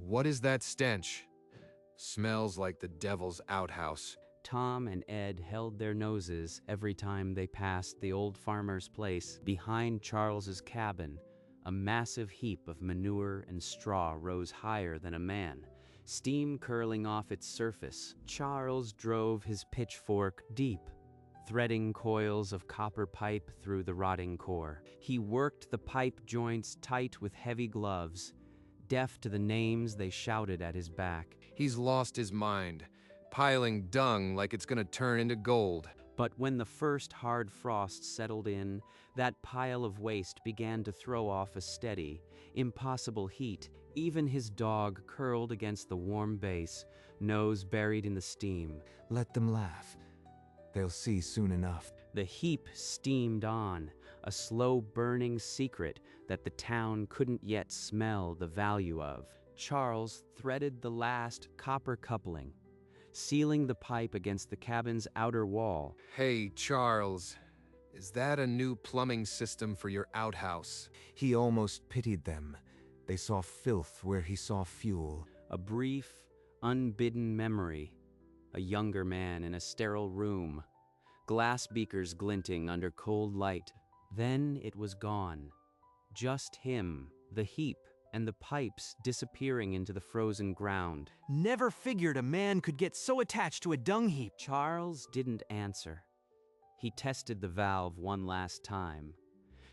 What is that stench? Smells like the devil's outhouse. Tom and Ed held their noses every time they passed the old farmer's place. Behind Charles's cabin, a massive heap of manure and straw rose higher than a man, steam curling off its surface. Charles drove his pitchfork deep, threading coils of copper pipe through the rotting core. He worked the pipe joints tight with heavy gloves, deaf to the names they shouted at his back. He's lost his mind, piling dung like it's gonna turn into gold. But when the first hard frost settled in, that pile of waste began to throw off a steady, impossible heat. Even his dog curled against the warm base, nose buried in the steam. Let them laugh. They'll see soon enough. The heap steamed on, a slow burning secret that the town couldn't yet smell the value of. Charles threaded the last copper coupling, sealing the pipe against the cabin's outer wall. Hey, Charles, is that a new plumbing system for your outhouse? He almost pitied them. They saw filth where he saw fuel. A brief, unbidden memory. A younger man in a sterile room, glass beakers glinting under cold light. Then it was gone. Just him, the heap, and the pipes disappearing into the frozen ground. Never figured a man could get so attached to a dung heap. Charles didn't answer. He tested the valve one last time,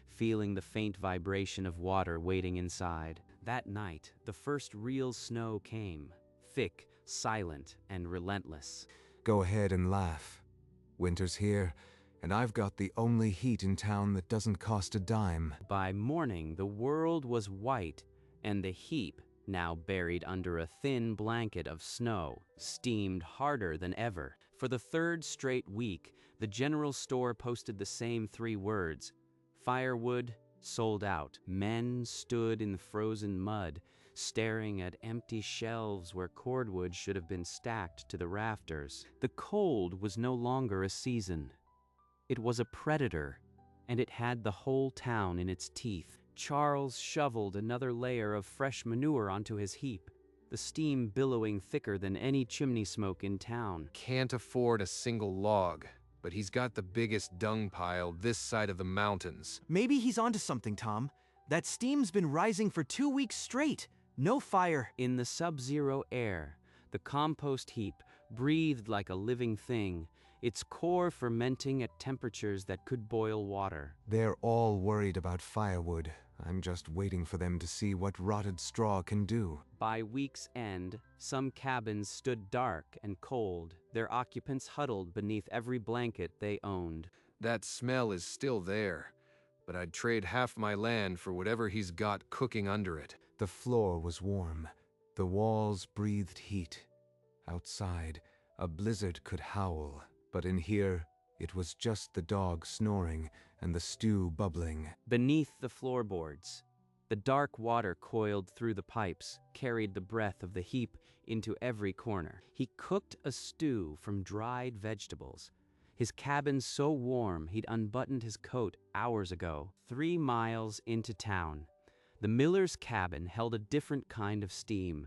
feeling the faint vibration of water waiting inside. That night, the first real snow came, thick, silent, and relentless. Go ahead and laugh. Winter's here, and I've got the only heat in town that doesn't cost a dime. By morning, the world was white, and the heap, now buried under a thin blanket of snow, steamed harder than ever. For the third straight week, the general store posted the same 3 words: firewood, sold out. Men stood in the frozen mud, staring at empty shelves where cordwood should have been stacked to the rafters. The cold was no longer a season. It was a predator, and it had the whole town in its teeth. Charles shoveled another layer of fresh manure onto his heap, the steam billowing thicker than any chimney smoke in town. Can't afford a single log, but he's got the biggest dung pile this side of the mountains. Maybe he's onto something, Tom. That steam's been rising for 2 weeks straight. No fire. In the sub-zero air, the compost heap breathed like a living thing, its core fermenting at temperatures that could boil water. They're all worried about firewood. I'm just waiting for them to see what rotted straw can do. By week's end, some cabins stood dark and cold, their occupants huddled beneath every blanket they owned. That smell is still there, but I'd trade half my land for whatever he's got cooking under it. The floor was warm. The walls breathed heat. Outside, a blizzard could howl, but in here, it was just the dog snoring and the stew bubbling. Beneath the floorboards, the dark water coiled through the pipes, carried the breath of the heap into every corner. He cooked a stew from dried vegetables, his cabin so warm he'd unbuttoned his coat hours ago. 3 miles into town, the miller's cabin held a different kind of steam.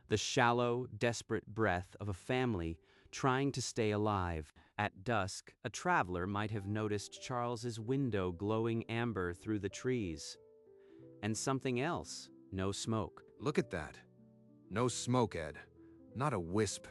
The shallow, desperate breath of a family trying to stay alive. At dusk, a traveler might have noticed Charles's window glowing amber through the trees. And something else, no smoke. Look at that. No smoke, Ed. Not a wisp.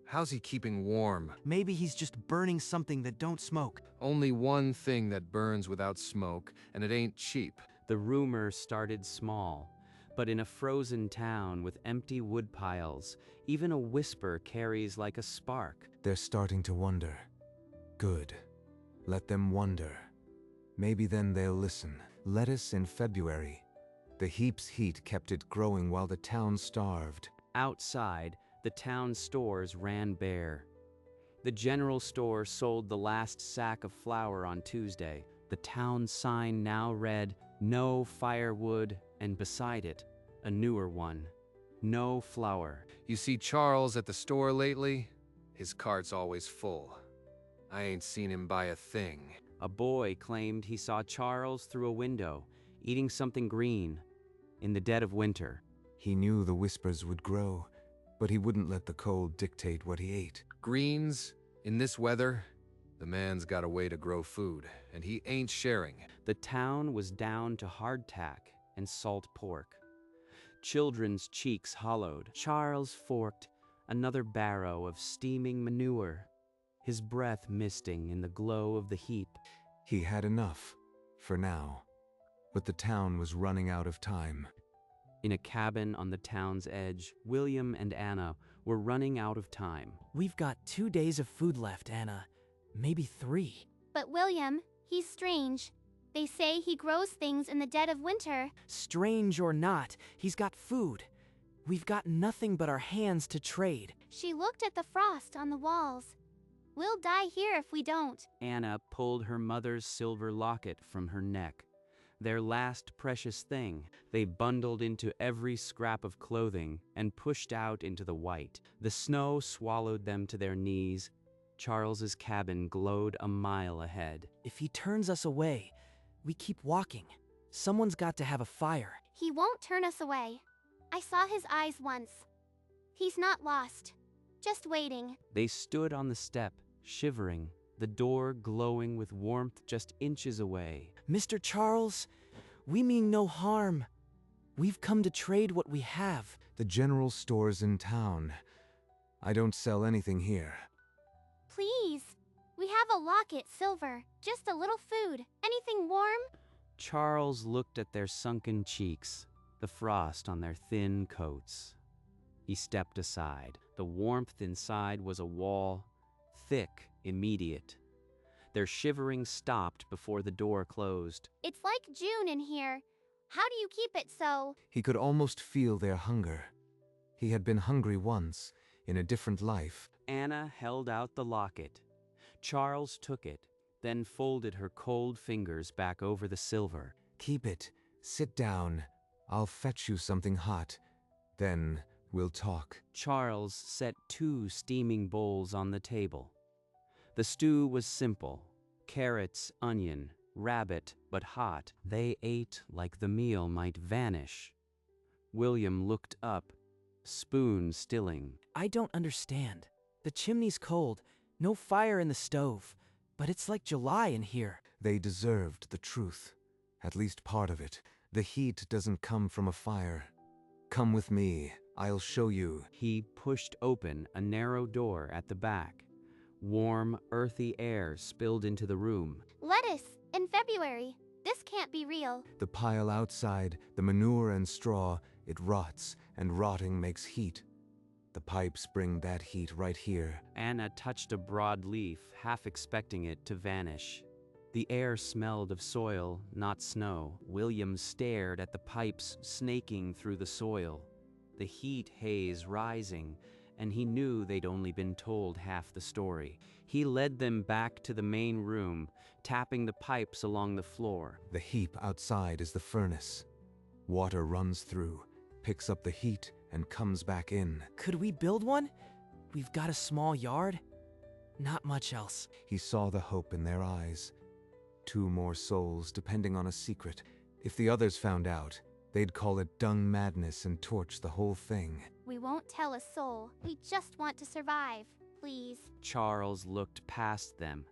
How's he keeping warm? Maybe he's just burning something that don't smoke. Only one thing that burns without smoke, and it ain't cheap. The rumor started small, but in a frozen town with empty wood piles, even a whisper carries like a spark. They're starting to wonder. Good. Let them wonder. Maybe then they'll listen. Lettuce in February. The heap's heat kept it growing while the town starved. Outside, the town stores ran bare. The general store sold the last sack of flour on Tuesday. The town sign now read, "No firewood," and beside it, a newer one, "No flour." You see Charles at the store lately? His cart's always full. I ain't seen him buy a thing. A boy claimed he saw Charles through a window, eating something green, in the dead of winter. He knew the whispers would grow, but he wouldn't let the cold dictate what he ate. Greens, in this weather, the man's got a way to grow food, and he ain't sharing. The town was down to hardtack and salt pork. Children's cheeks hollowed. Charles forked another barrow of steaming manure, his breath misting in the glow of the heap. He had enough, for now, but the town was running out of time. In a cabin on the town's edge, William and Anna were running out of time. We've got 2 days of food left, Anna. Maybe 3. But William, he's strange. They say he grows things in the dead of winter. Strange or not, he's got food. We've got nothing but our hands to trade. She looked at the frost on the walls. We'll die here if we don't. Anna pulled her mother's silver locket from her neck. Their last precious thing. They bundled into every scrap of clothing and pushed out into the white. The snow swallowed them to their knees. Charles's cabin glowed a mile ahead. If he turns us away, we keep walking. Someone's got to have a fire. He won't turn us away. I saw his eyes once. He's not lost. Just waiting. They stood on the step, shivering, the door glowing with warmth just inches away. Mr. Charles, we mean no harm. We've come to trade what we have. The general store's in town. I don't sell anything here. Please. We have a locket, silver. Just a little food. Anything warm? Charles looked at their sunken cheeks, the frost on their thin coats. He stepped aside. The warmth inside was a wall, thick, immediate. Their shivering stopped before the door closed. It's like June in here. How do you keep it so? He could almost feel their hunger. He had been hungry once, in a different life. Anna held out the locket. Charles took it, then folded her cold fingers back over the silver. Keep it. Sit down. I'll fetch you something hot. Then we'll talk. Charles set 2 steaming bowls on the table. The stew was simple. Carrots, onion, rabbit, but hot. They ate like the meal might vanish. William looked up, spoon stilling. I don't understand. The chimney's cold, no fire in the stove, but it's like July in here. They deserved the truth. At least part of it. The heat doesn't come from a fire. Come with me. I'll show you. He pushed open a narrow door at the back. Warm, earthy air spilled into the room. Lettuce. In February. This can't be real. The pile outside, the manure and straw, it rots, and rotting makes heat. The pipes bring that heat right here. Anna touched a broad leaf, half expecting it to vanish. The air smelled of soil, not snow. William stared at the pipes snaking through the soil, the heat haze rising, and he knew they'd only been told half the story. He led them back to the main room, tapping the pipes along the floor. The heap outside is the furnace. Water runs through, picks up the heat, and comes back in. Could we build one? We've got a small yard. Not much else. He saw the hope in their eyes. 2 more souls depending on a secret. If the others found out, they'd call it dung madness and torch the whole thing. We won't tell a soul. We just want to survive. Please. Charles looked past them,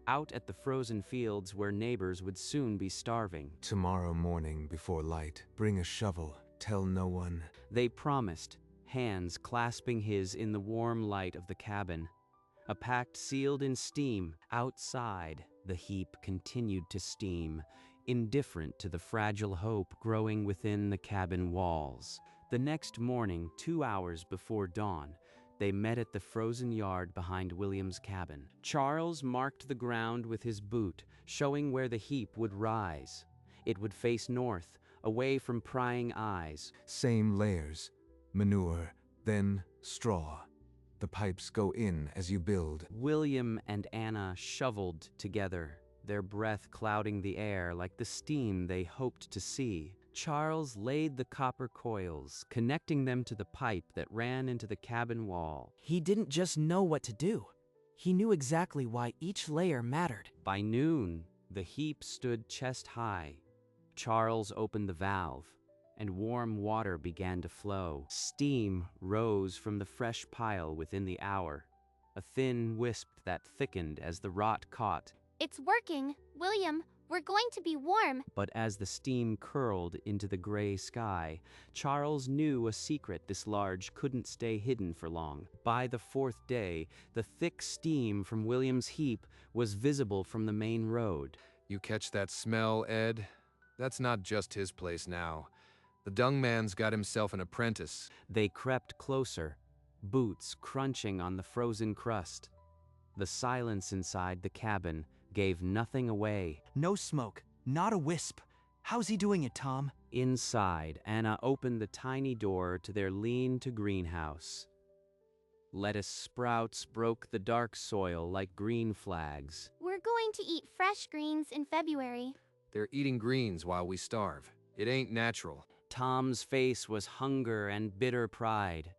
out at the frozen fields where neighbors would soon be starving. Tomorrow morning before light, bring a shovel. Tell no one. They promised, hands clasping his in the warm light of the cabin. A pact sealed in steam. Outside, the heap continued to steam, indifferent to the fragile hope growing within the cabin walls. The next morning, 2 hours before dawn, they met at the frozen yard behind William's cabin. Charles marked the ground with his boot, showing where the heap would rise. It would face north, away from prying eyes. Same layers. Manure, then straw. The pipes go in as you build. William and Anna shoveled together, their breath clouding the air like the steam they hoped to see. Charles laid the copper coils, connecting them to the pipe that ran into the cabin wall. He didn't just know what to do. He knew exactly why each layer mattered. By noon, the heap stood chest high. Charles opened the valve, and warm water began to flow. Steam rose from the fresh pile within the hour, a thin wisp that thickened as the rot caught. It's working. William, we're going to be warm. But as the steam curled into the gray sky, Charles knew a secret this large couldn't stay hidden for long. By the fourth day, the thick steam from William's heap was visible from the main road. You catch that smell, Ed? That's not just his place now. The dung man's got himself an apprentice. They crept closer, boots crunching on the frozen crust. The silence inside the cabin gave nothing away. No smoke, not a wisp. How's he doing it, Tom? Inside, Anna opened the tiny door to their lean-to greenhouse. Lettuce sprouts broke the dark soil like green flags. We're going to eat fresh greens in February. They're eating greens while we starve. It ain't natural. Tom's face was hunger and bitter pride.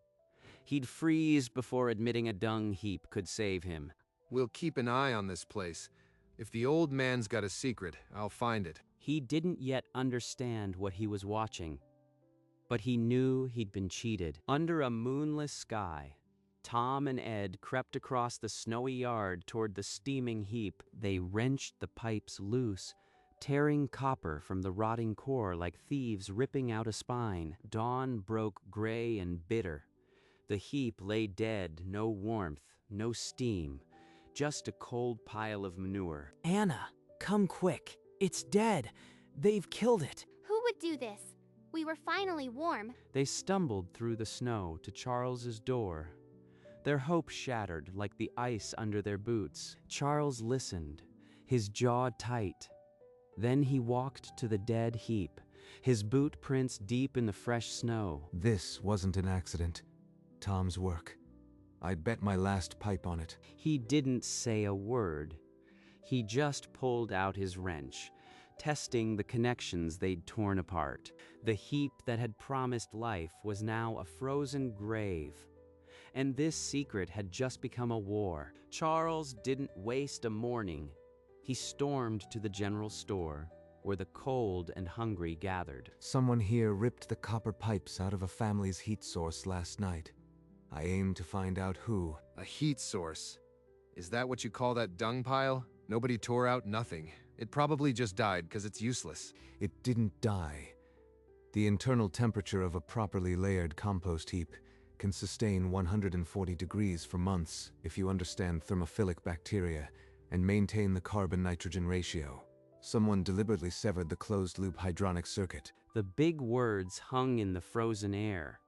He'd freeze before admitting a dung heap could save him. We'll keep an eye on this place. If the old man's got a secret, I'll find it. He didn't yet understand what he was watching, but he knew he'd been cheated. Under a moonless sky, Tom and Ed crept across the snowy yard toward the steaming heap. They wrenched the pipes loose, tearing copper from the rotting core like thieves ripping out a spine. Dawn broke gray and bitter. The heap lay dead, no warmth, no steam, just a cold pile of manure. Anna, come quick. It's dead. They've killed it. Who would do this? We were finally warm. They stumbled through the snow to Charles's door. Their hope shattered like the ice under their boots. Charles listened, his jaw tight. Then he walked to the dead heap, his boot prints deep in the fresh snow. This wasn't an accident. Tom's work. I'd bet my last pipe on it. He didn't say a word. He just pulled out his wrench, testing the connections they'd torn apart. The heap that had promised life was now a frozen grave. And this secret had just become a war. Charles didn't waste a morning. He stormed to the general store, where the cold and hungry gathered. Someone here ripped the copper pipes out of a family's heat source last night. I aim to find out who. A heat source. Is that what you call that dung pile? Nobody tore out nothing. It probably just died because it's useless. It didn't die. The internal temperature of a properly layered compost heap can sustain 140 degrees for months if you understand thermophilic bacteria and maintain the carbon-nitrogen ratio. Someone deliberately severed the closed-loop hydronic circuit. The big words hung in the frozen air.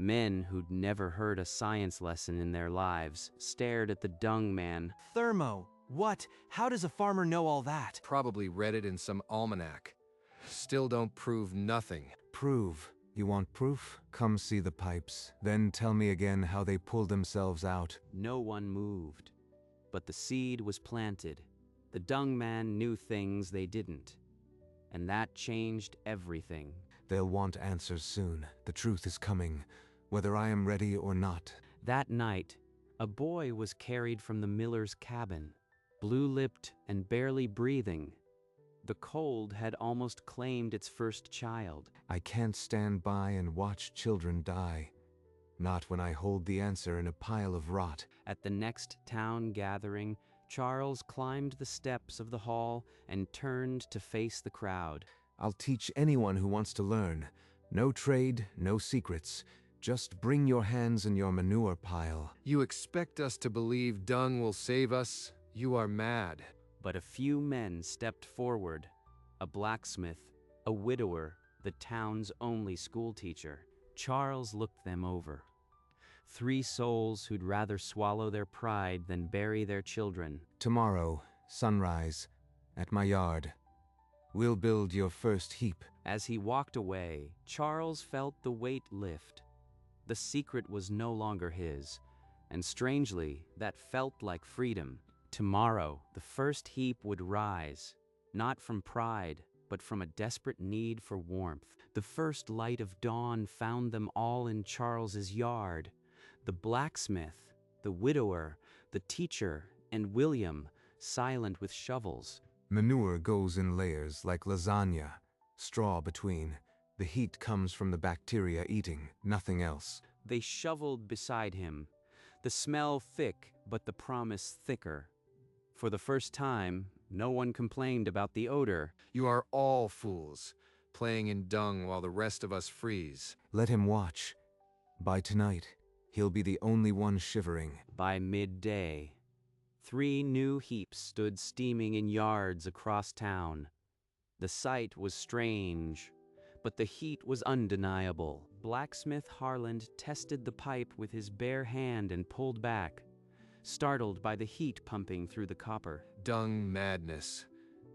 Men who'd never heard a science lesson in their lives stared at the dung man. Thermo. What? How does a farmer know all that? Probably read it in some almanac. Still don't prove nothing. Prove. You want proof? Come see the pipes. Then tell me again how they pulled themselves out. No one moved. But the seed was planted. The dung man knew things they didn't. And that changed everything. They'll want answers soon. The truth is coming, whether I am ready or not. That night, a boy was carried from the miller's cabin, blue-lipped and barely breathing. The cold had almost claimed its first child. I can't stand by and watch children die. Not when I hold the answer in a pile of rot. At the next town gathering, Charles climbed the steps of the hall and turned to face the crowd. I'll teach anyone who wants to learn. No trade, no secrets. Just bring your hands in your manure pile. You expect us to believe dung will save us? You are mad. But a few men stepped forward. A blacksmith, a widower, the town's only schoolteacher. Charles looked them over. 3 souls who'd rather swallow their pride than bury their children. Tomorrow, sunrise, at my yard. We'll build your first heap. As he walked away, Charles felt the weight lift. The secret was no longer his, and strangely, that felt like freedom. Tomorrow, the first heap would rise, not from pride, but from a desperate need for warmth. The first light of dawn found them all in Charles's yard. The blacksmith, the widower, the teacher, and William, silent with shovels. Manure goes in layers like lasagna, straw between. The heat comes from the bacteria eating, nothing else. They shoveled beside him, the smell thick, but the promise thicker. For the first time, no one complained about the odor. You are all fools, playing in dung while the rest of us freeze. Let him watch. By tonight, he'll be the only one shivering. By midday, 3 new heaps stood steaming in yards across town. The sight was strange, but the heat was undeniable. Blacksmith Harland tested the pipe with his bare hand and pulled back, startled by the heat pumping through the copper. Dung madness.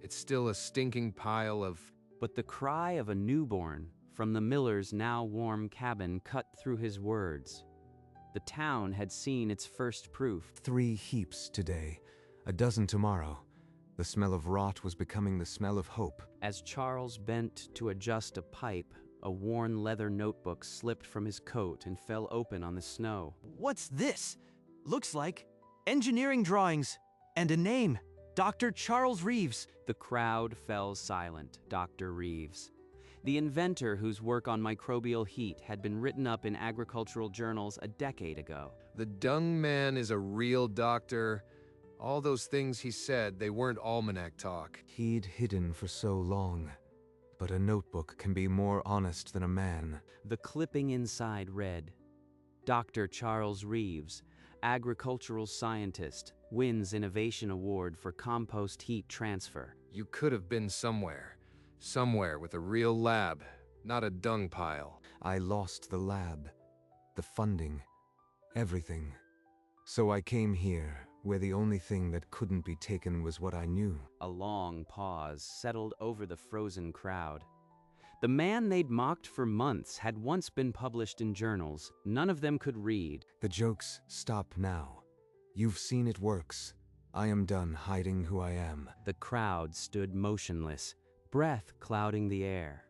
It's still a stinking pile of... But the cry of a newborn from the miller's now warm cabin cut through his words. The town had seen its first proof. 3 heaps today, a dozen tomorrow. The smell of rot was becoming the smell of hope. As Charles bent to adjust a pipe, a worn leather notebook slipped from his coat and fell open on the snow. What's this? Looks like engineering drawings and a name, Dr. Charles Reeves. The crowd fell silent. Dr. Reeves, the inventor whose work on microbial heat had been written up in agricultural journals a decade ago. The dung man is a real doctor. All those things he said, they weren't almanac talk. He'd hidden for so long. But a notebook can be more honest than a man. The clipping inside read, Dr. Charles Reeves, agricultural scientist, wins Innovation Award for compost heat transfer. You could have been somewhere. Somewhere with a real lab, not a dung pile. I lost the lab, the funding, everything. So I came here, where the only thing that couldn't be taken was what I knew. A long pause settled over the frozen crowd. The man they'd mocked for months had once been published in journals. None of them could read. The jokes stop now. You've seen it works. I am done hiding who I am. The crowd stood motionless, breath clouding the air.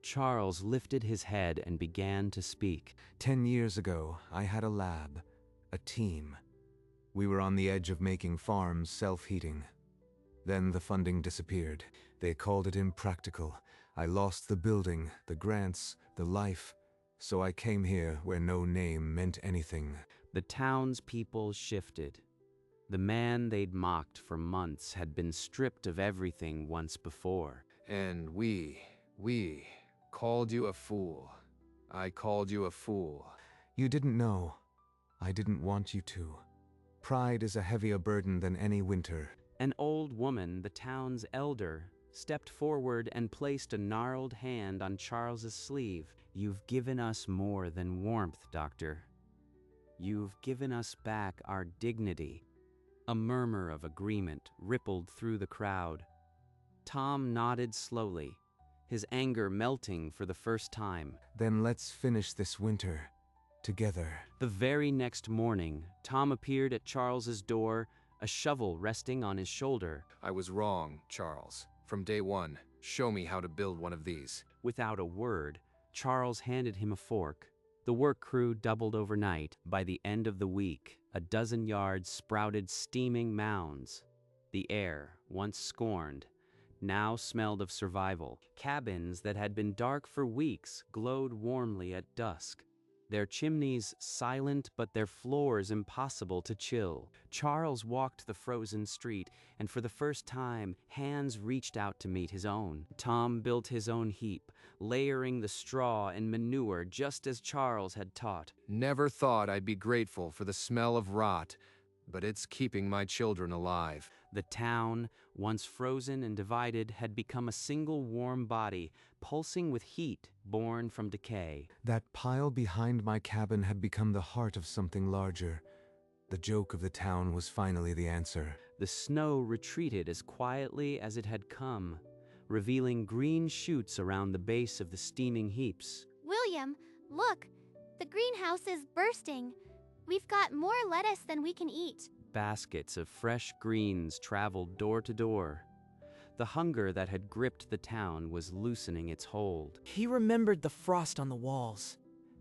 Charles lifted his head and began to speak. 10 years ago, I had a lab, a team. We were on the edge of making farms self-heating. Then the funding disappeared. They called it impractical. I lost the building, the grants, the life. So I came here where no name meant anything. The townspeople shifted. The man they'd mocked for months had been stripped of everything once before. And we called you a fool. I called you a fool. You didn't know. I didn't want you to. Pride is a heavier burden than any winter. An old woman, the town's elder, stepped forward and placed a gnarled hand on Charles's sleeve. You've given us more than warmth, Doctor. You've given us back our dignity. A murmur of agreement rippled through the crowd. Tom nodded slowly, his anger melting for the first time. Then let's finish this winter together. The very next morning, Tom appeared at Charles's door, a shovel resting on his shoulder. I was wrong, Charles. From day one, show me how to build one of these. Without a word, Charles handed him a fork. The work crew doubled overnight. By the end of the week, a dozen yards sprouted steaming mounds. The air, once scorned, now smelled of survival. Cabins that had been dark for weeks glowed warmly at dusk. Their chimneys silent, but their floors impossible to chill. Charles walked the frozen street, and for the first time, hands reached out to meet his own. Tom built his own heap, layering the straw and manure just as Charles had taught. Never thought I'd be grateful for the smell of rot, but it's keeping my children alive. The town, once frozen and divided, had become a single warm body, pulsing with heat born from decay. That pile behind my cabin had become the heart of something larger. The joke of the town was finally the answer. The snow retreated as quietly as it had come, revealing green shoots around the base of the steaming heaps. William, look! The greenhouse is bursting. We've got more lettuce than we can eat. Baskets of fresh greens traveled door to door. The hunger that had gripped the town was loosening its hold. He remembered the frost on the walls.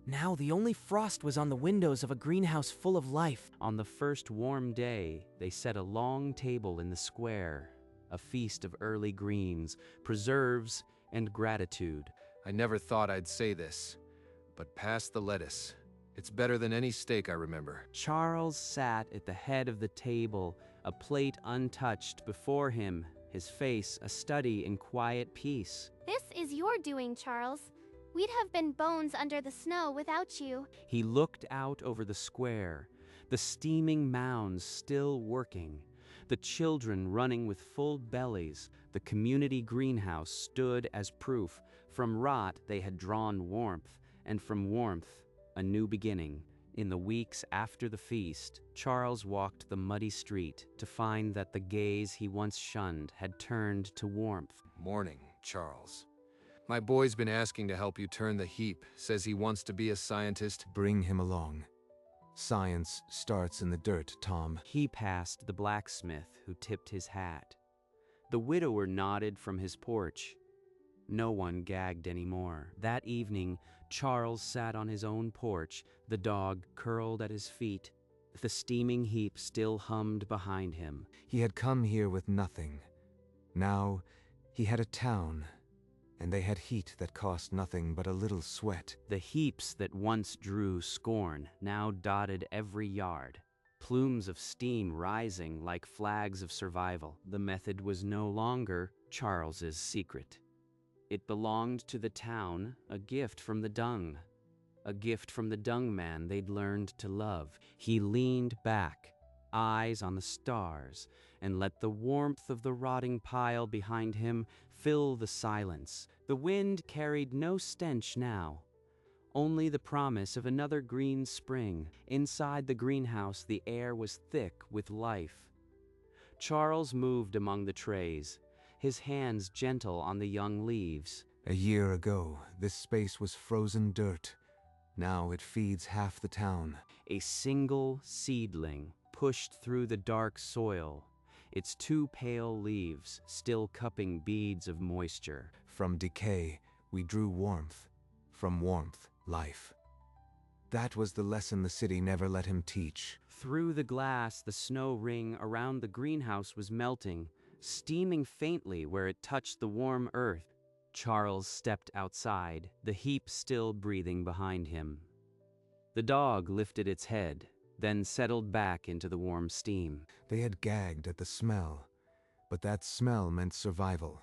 Now the only frost was on the windows of a greenhouse full of life. On the first warm day, they set a long table in the square, a feast of early greens, preserves, and gratitude. I never thought I'd say this, but pass the lettuce. It's better than any steak I remember. Charles sat at the head of the table, a plate untouched before him, his face a study in quiet peace. This is your doing, Charles. We'd have been bones under the snow without you. He looked out over the square, the steaming mounds still working, the children running with full bellies. The community greenhouse stood as proof. From rot they had drawn warmth, and from warmth a new beginning. In the weeks after the feast, Charles walked the muddy street to find that the gaze he once shunned had turned to warmth. Morning, Charles. My boy's been asking to help you turn the heap, says he wants to be a scientist. Bring him along. Science starts in the dirt, Tom. He passed the blacksmith, who tipped his hat. The widower nodded from his porch. No one gagged anymore. That evening, Charles sat on his own porch, the dog curled at his feet. The steaming heap still hummed behind him. He had come here with nothing. Now, he had a town, and they had heat that cost nothing but a little sweat. The heaps that once drew scorn now dotted every yard, plumes of steam rising like flags of survival. The method was no longer Charles's secret. It belonged to the town, a gift from the dung. A gift from the dung man they'd learned to love. He leaned back, eyes on the stars, and let the warmth of the rotting pile behind him fill the silence. The wind carried no stench now, only the promise of another green spring. Inside the greenhouse, the air was thick with life. Charles moved among the trays, his hands gentle on the young leaves. A year ago, this space was frozen dirt. Now it feeds half the town. A single seedling pushed through the dark soil, its two pale leaves still cupping beads of moisture. From decay, we drew warmth. From warmth, life. That was the lesson the city never let him teach. Through the glass, the snow ring around the greenhouse was melting, steaming faintly where it touched the warm earth. Charles stepped outside, the heap still breathing behind him. The dog lifted its head, then settled back into the warm steam. They had gagged at the smell, but that smell meant survival.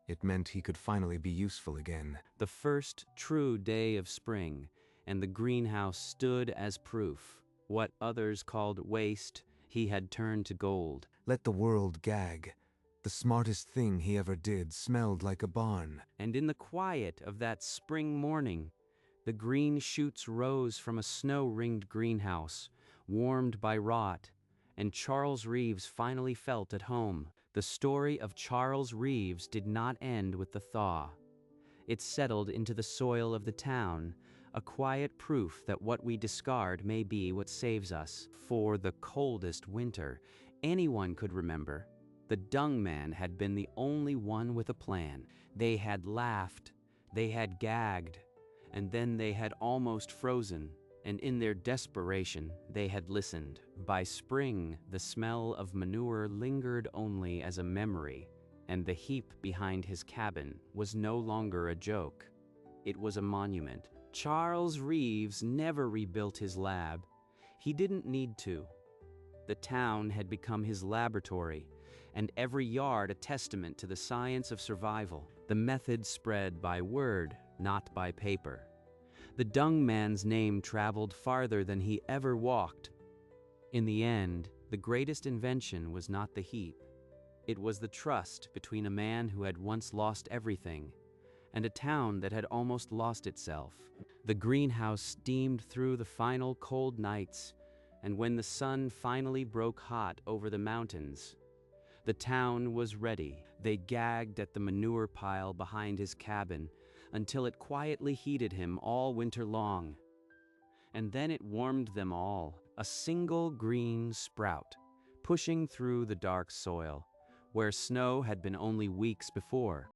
It meant he could finally be useful again. The first true day of spring, and the greenhouse stood as proof. What others called waste, he had turned to gold. Let the world gag. The smartest thing he ever did smelled like a barn. And in the quiet of that spring morning, the green shoots rose from a snow-ringed greenhouse, warmed by rot, and Charles Reeves finally felt at home. The story of Charles Reeves did not end with the thaw. It settled into the soil of the town, a quiet proof that what we discard may be what saves us. For the coldest winter anyone could remember, the dung man had been the only one with a plan. They had laughed, they had gagged, and then they had almost frozen, and in their desperation, they had listened. By spring, the smell of manure lingered only as a memory, and the heap behind his cabin was no longer a joke. It was a monument. Charles Reeves never rebuilt his lab. He didn't need to. The town had become his laboratory, and every yard a testament to the science of survival. The method spread by word, not by paper. The dung man's name traveled farther than he ever walked. In the end, the greatest invention was not the heap. It was the trust between a man who had once lost everything and a town that had almost lost itself. The greenhouse steamed through the final cold nights, and when the sun finally broke hot over the mountains, the town was ready. They gagged at the manure pile behind his cabin until it quietly heated him all winter long. And then it warmed them all, a single green sprout, pushing through the dark soil, where snow had been only weeks before.